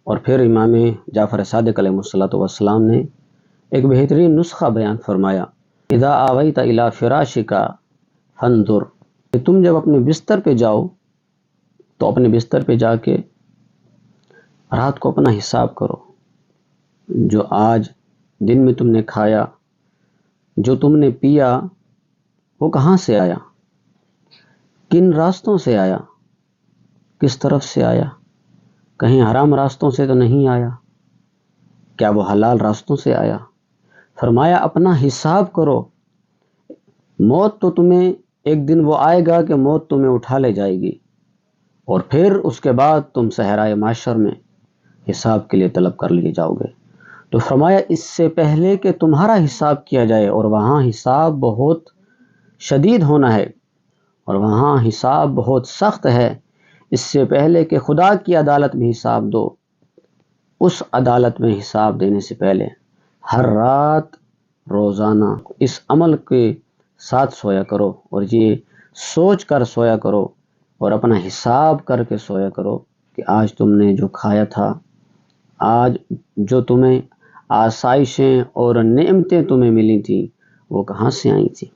اور پھر امام جعفر صادق علیہ الصلوۃ والسلام نے ایک بہترین نسخہ بیان فرمایا، اذا آویت الی فراشک فانظر، کہ تم جب اپنے بستر پہ جاؤ تو اپنے بستر پہ جا کے رات کو اپنا حساب کرو، جو آج دن میں تم نے کھایا، جو تم نے پیا، وہ کہاں سے آیا، کن راستوں سے آیا، کس طرف سے آیا، کہیں حرام راستوں سے تو نہیں آیا، کیا وہ حلال راستوں سے آیا۔ فرمایا اپنا حساب کرو، موت تو تمہیں ایک دن وہ آئے گا کہ موت تمہیں اٹھا لے جائے گی، اور پھر اس کے بعد تم صحرائے محشر میں حساب کے لیے طلب کر لیے جاؤ گے۔ تو فرمایا اس سے پہلے کہ تمہارا حساب کیا جائے، اور وہاں حساب بہت شدید ہونا ہے اور وہاں حساب بہت سخت ہے، اس سے پہلے کہ خدا کی عدالت میں حساب دو، اس عدالت میں حساب دینے سے پہلے ہر رات روزانہ اس عمل کے ساتھ سویا کرو، اور یہ سوچ کر سویا کرو اور اپنا حساب کر کے سویا کرو کہ آج تم نے جو کھایا تھا، آج جو تمہیں آسائشیں اور نعمتیں تمہیں ملی تھیں، وہ کہاں سے آئی تھیں۔